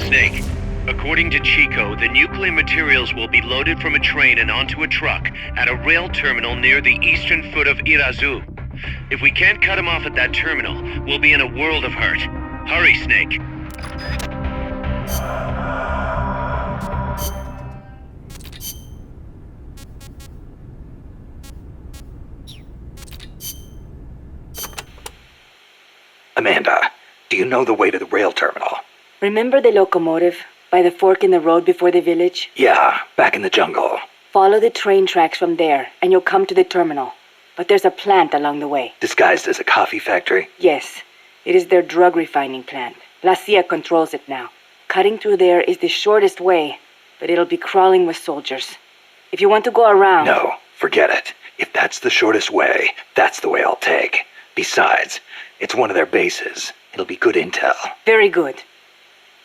Snake. According to Chico, the nuclear materials will be loaded from a train and onto a truck at a rail terminal near the eastern foot of Irazu. If we can't cut him off at that terminal, we'll be in a world of hurt. Hurry, Snake. Amanda, do you know the way to the rail terminal? Remember the locomotive by the fork in the road before the village? Yeah, back in the jungle. Follow the train tracks from there, and you'll come to the terminal. But there's a plant along the way. Disguised as a coffee factory? Yes. It is their drug refining plant. La CIA controls it now. Cutting through there is the shortest way, but it'll be crawling with soldiers. If you want to go around... No, forget it. If that's the shortest way, that's the way I'll take. Besides, it's one of their bases. It'll be good intel. Very good.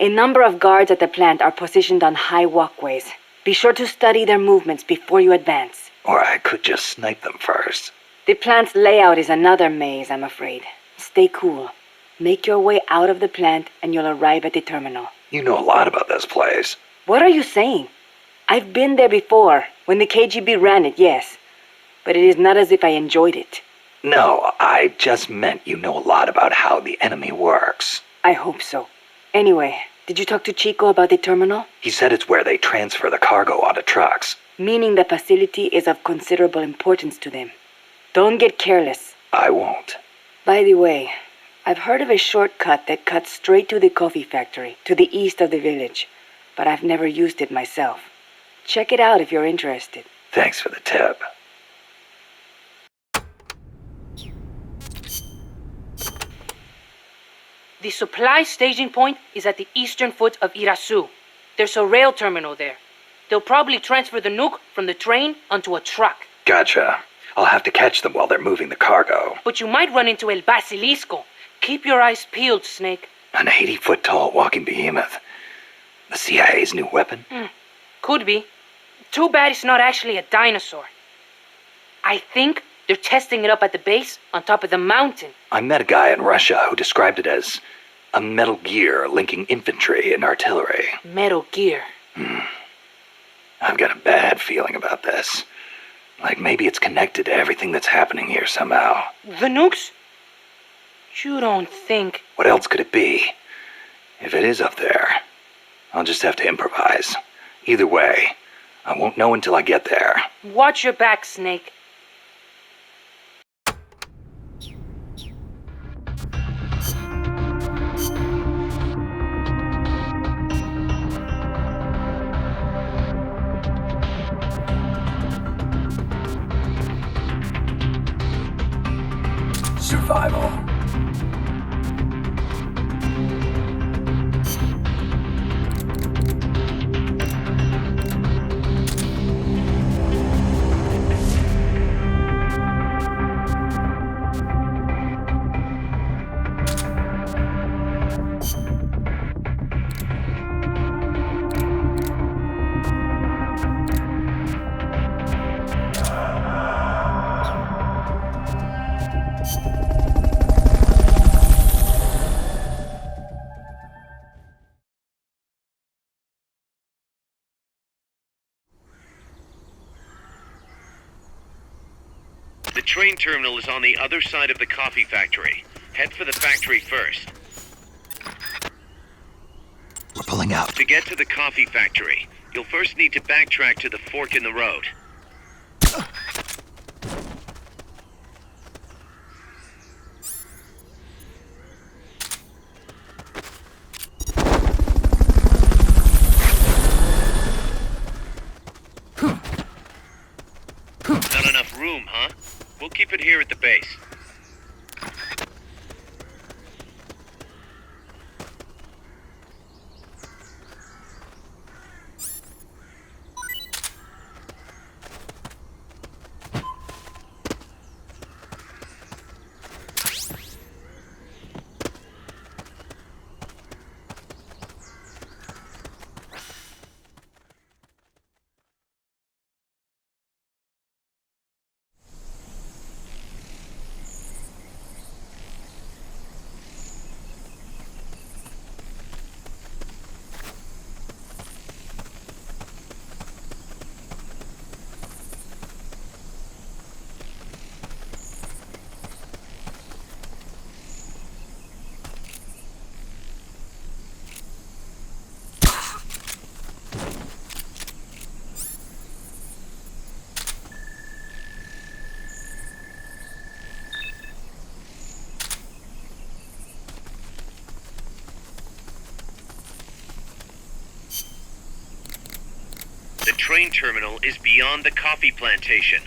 A number of guards at the plant are positioned on high walkways. Be sure to study their movements before you advance. Or I could just snipe them first. The plant's layout is another maze, I'm afraid. Stay cool. Make your way out of the plant and you'll arrive at the terminal. You know a lot about this place. What are you saying? I've been there before, when the KGB ran it, yes. But it is not as if I enjoyed it. No, I just meant you know a lot about how the enemy works. I hope so. Anyway, did you talk to Chico about the terminal? He said it's where they transfer the cargo onto trucks. Meaning the facility is of considerable importance to them. Don't get careless. I won't. By the way, I've heard of a shortcut that cuts straight to the coffee factory, to the east of the village, but I've never used it myself. Check it out if you're interested. Thanks for the tip. The supply staging point is at the eastern foot of Irazu. There's a rail terminal there. They'll probably transfer the nuke from the train onto a truck. Gotcha. I'll have to catch them while they're moving the cargo. But you might run into El Basilisco. Keep your eyes peeled, Snake. An 80-foot-tall walking behemoth. The CIA's new weapon? Could be. Too bad it's not actually a dinosaur. I think they're testing it up at the base on top of the mountain. I met a guy in Russia who described it as a metal gear linking infantry and artillery. Metal Gear. I've got a bad feeling about this. Like maybe it's connected to everything that's happening here somehow. The nukes? You don't think... What else could it be? If it is up there, I'll just have to improvise. Either way, I won't know until I get there. Watch your back, Snake. Survival. The train terminal is on the other side of the coffee factory. Head for the factory first. We're pulling out. To get to the coffee factory, you'll first need to backtrack to the fork in the road. Not enough room, huh? We'll keep it here at the base. train terminal is beyond the coffee plantation.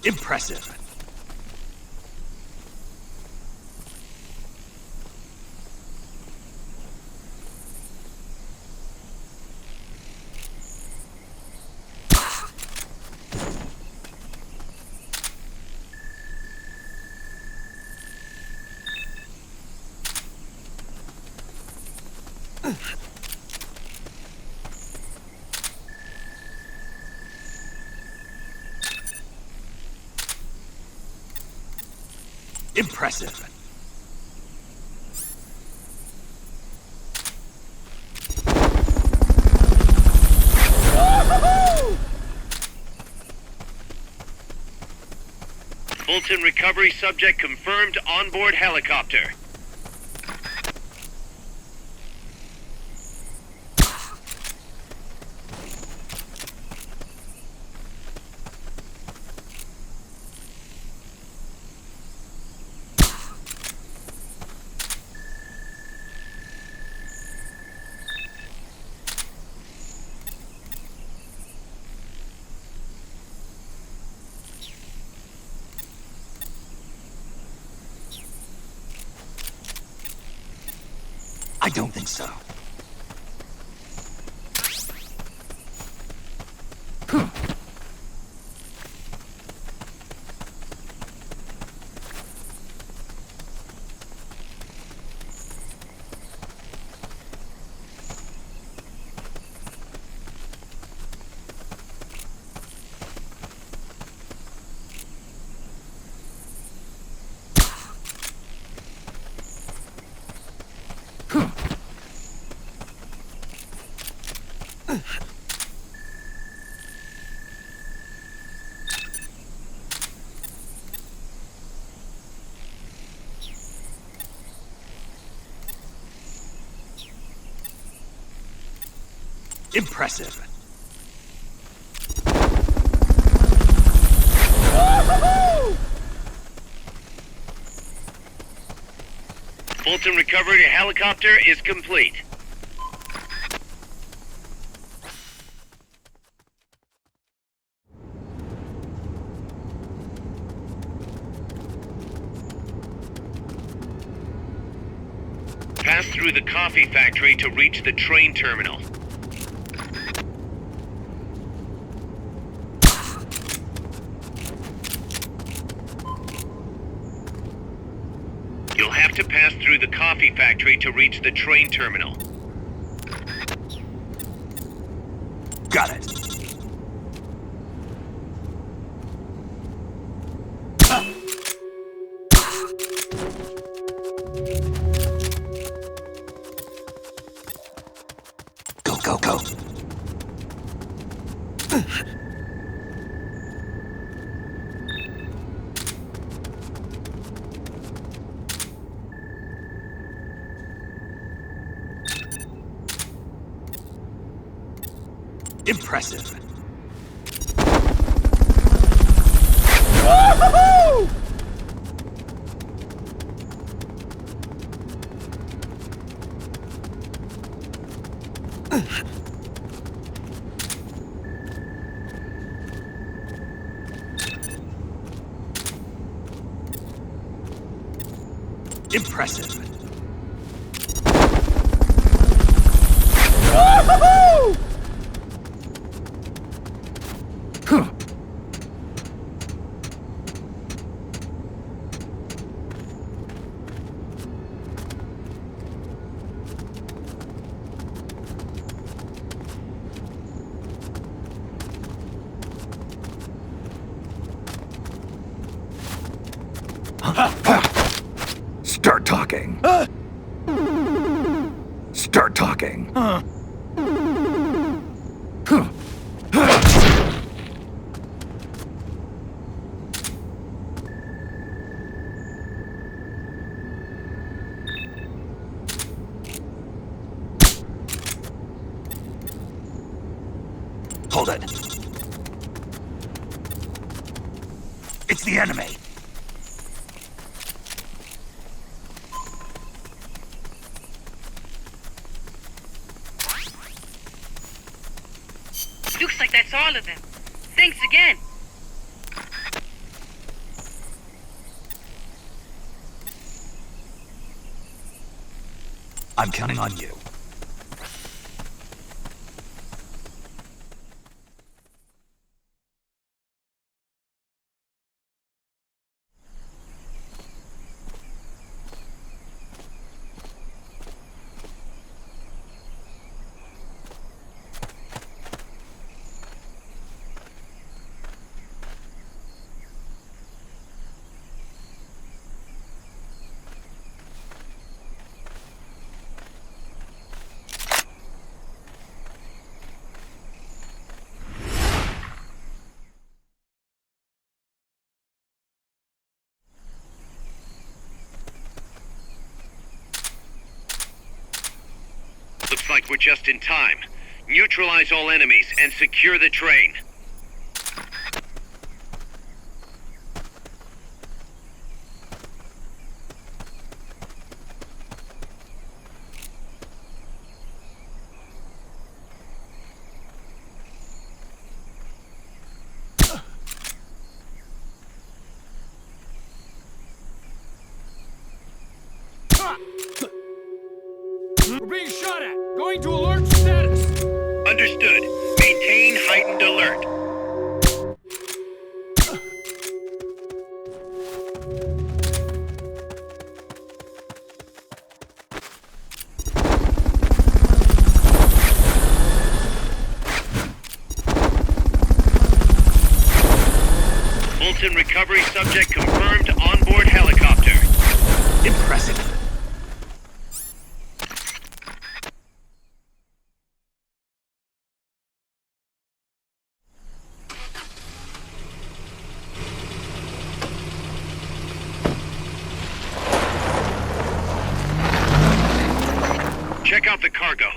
Impressive. Impressive. Fulton recovery subject confirmed onboard helicopter. I don't think so. Impressive. Fulton recovery helicopter is complete. Pass through the coffee factory to reach the train terminal. You'll have to pass through the coffee factory to reach the train terminal. Got it. Go, go, go. Impressive. Impressive. Start talking. Start talking. Hold it. It's the enemy. That's all of them. Thanks again. I'm counting on you. Looks like we're just in time. Neutralize all enemies and secure the train. We're being shot at! Going to alert status! Understood. Maintain heightened alert. Fulton recovery subject confirmed onboard helicopter. Impressive. Check out the cargo.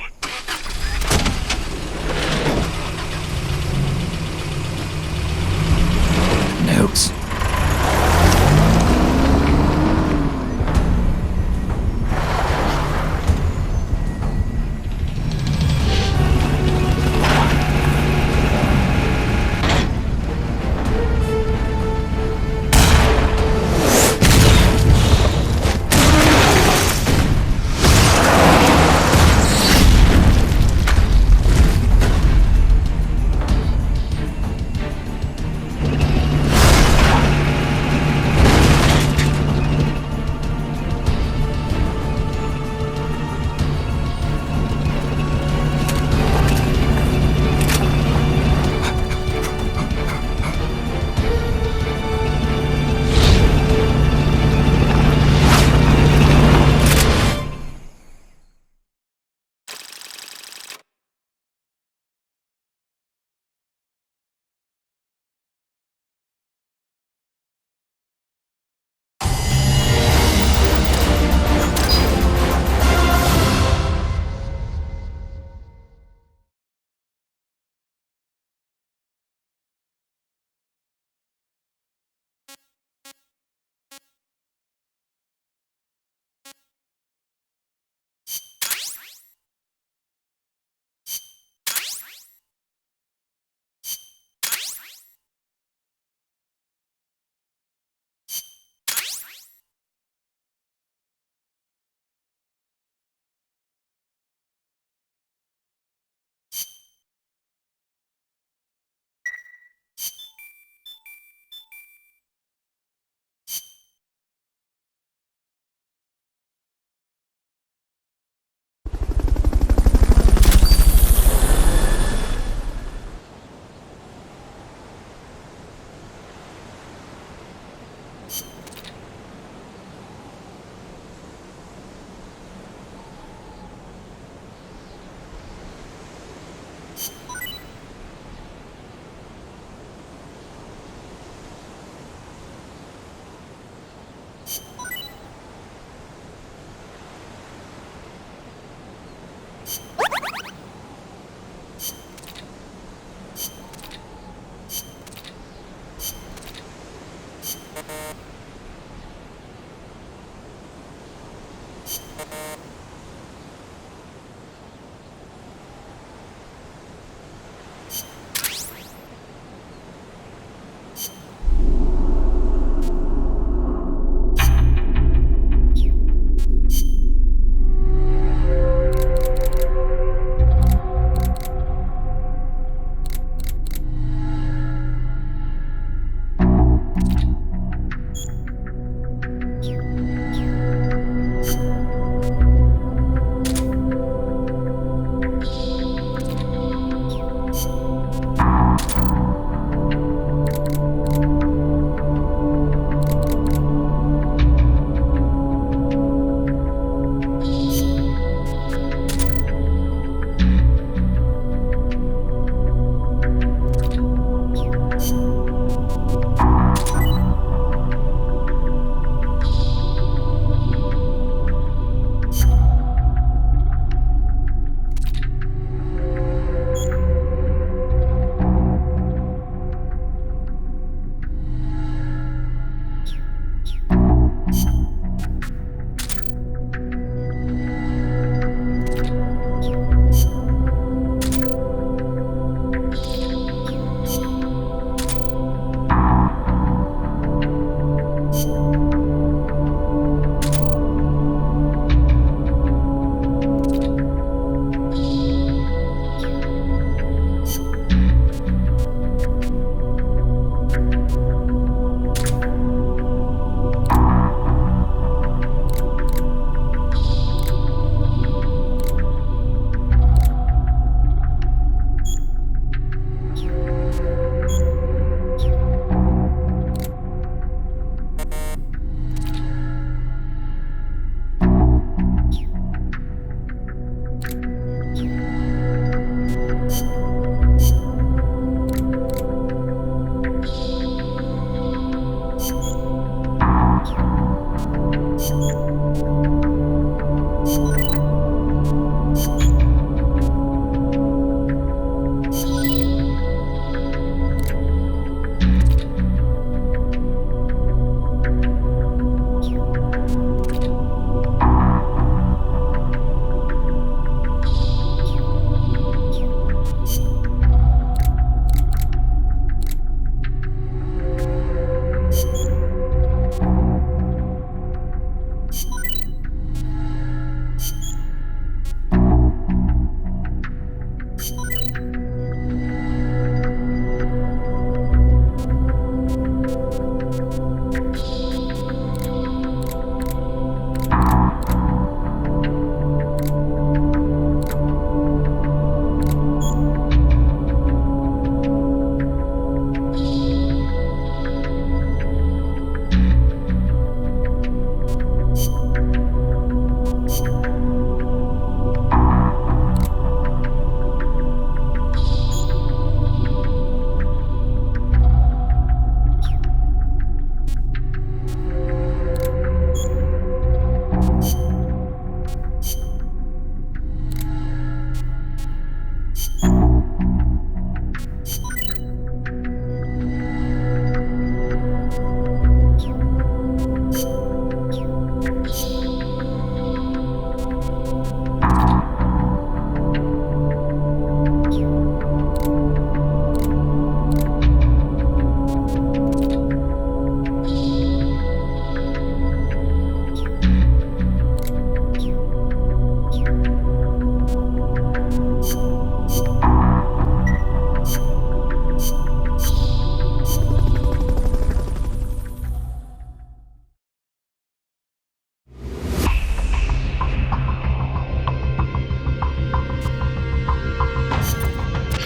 Nukes.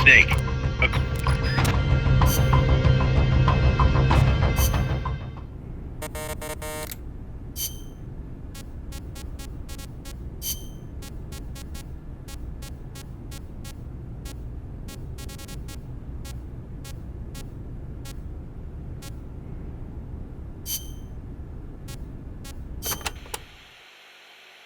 Snake.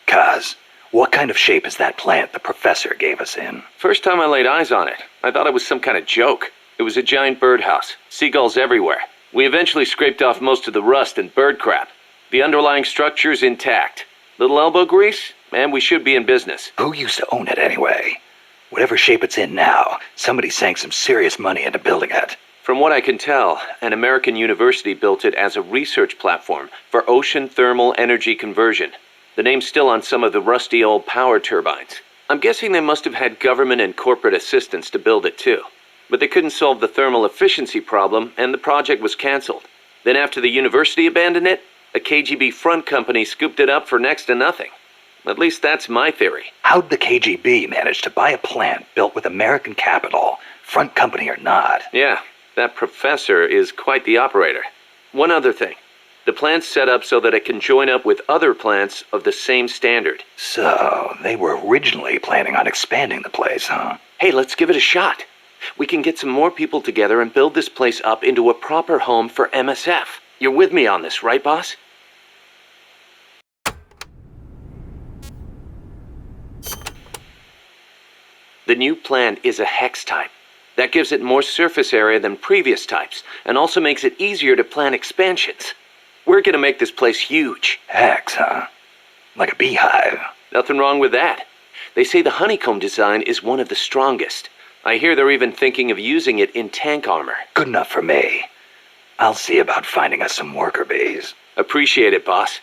Kaz, what kind of shape is that plant the professor gave us in? First time I laid eyes on it, I thought it was some kind of joke. It was a giant birdhouse, seagulls everywhere. We eventually scraped off most of the rust and bird crap. The underlying structure's intact. Little elbow grease? Man, we should be in business. Who used to own it anyway? Whatever shape it's in now, somebody sank some serious money into building it. From what I can tell, an American university built it as a research platform for ocean thermal energy conversion. The name's still on some of the rusty old power turbines. I'm guessing they must have had government and corporate assistance to build it too. But they couldn't solve the thermal efficiency problem, and the project was canceled. Then after the university abandoned it, a KGB front company scooped it up for next to nothing. At least that's my theory. How'd the KGB manage to buy a plant built with American capital, front company or not? Yeah, that professor is quite the operator. One other thing. The plant's set up so that it can join up with other plants of the same standard. So, they were originally planning on expanding the place, huh? Hey, let's give it a shot. We can get some more people together and build this place up into a proper home for MSF. You're with me on this, right, boss? The new plant is a hex type. That gives it more surface area than previous types, and also makes it easier to plan expansions. We're gonna make this place huge. Hex, huh? Like a beehive. Nothing wrong with that. They say the honeycomb design is one of the strongest. I hear they're even thinking of using it in tank armor. Good enough for me. I'll see about finding us some worker bees. Appreciate it, boss.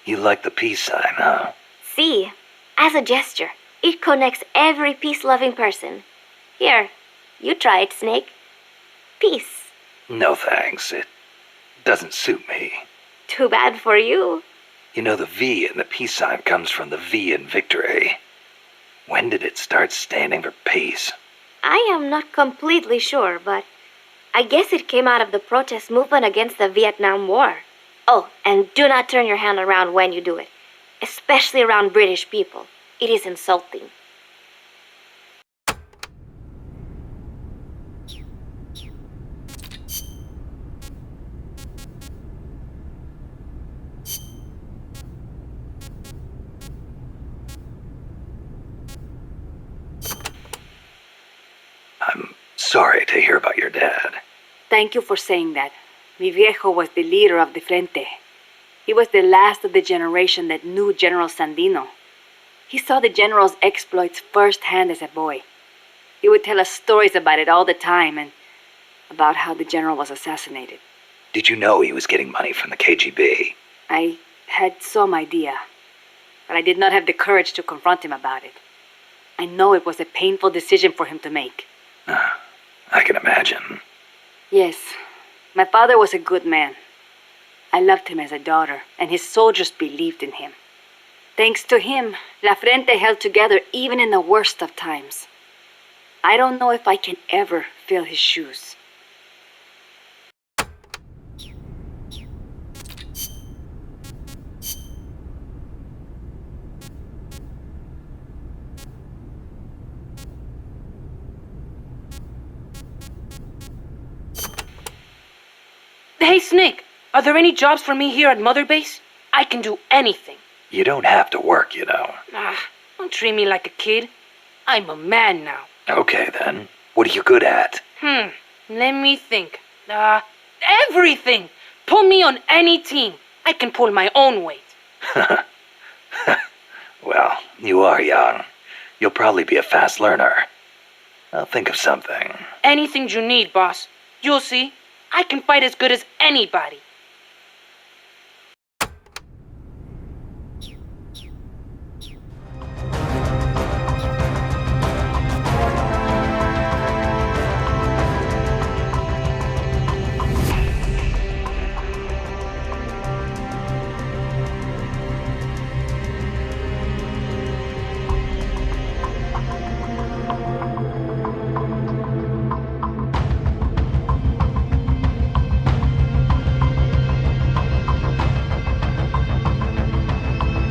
You like the peace sign, huh? See, as a gesture, it connects every peace-loving person. Here, you try it, Snake. Peace. No thanks. It doesn't suit me. Too bad for you. You know, the V in the peace sign comes from the V in victory. When did it start standing for peace? I am not completely sure, but I guess it came out of the protest movement against the Vietnam War. Oh, and do not turn your hand around when you do it, especially around British people. It is insulting. I'm sorry to hear about your dad. Thank you for saying that. Mi viejo was the leader of the Frente. He was the last of the generation that knew General Sandino. He saw the general's exploits firsthand as a boy. He would tell us stories about it all the time and about how the general was assassinated. Did you know he was getting money from the KGB? I had some idea, but I did not have the courage to confront him about it. I know it was a painful decision for him to make. I can imagine. Yes, my father was a good man. I loved him as a daughter, and his soldiers believed in him. Thanks to him, La Frente held together even in the worst of times. I don't know if I can ever fill his shoes. Hey, Snake, are there any jobs for me here at Mother Base? I can do anything. You don't have to work, you know. Don't treat me like a kid. I'm a man now. Okay, then. What are you good at? Let me think. Everything! Put me on any team. I can pull my own weight. Well, you are young. You'll probably be a fast learner. I'll think of something. Anything you need, boss. You'll see. I can fight as good as anybody.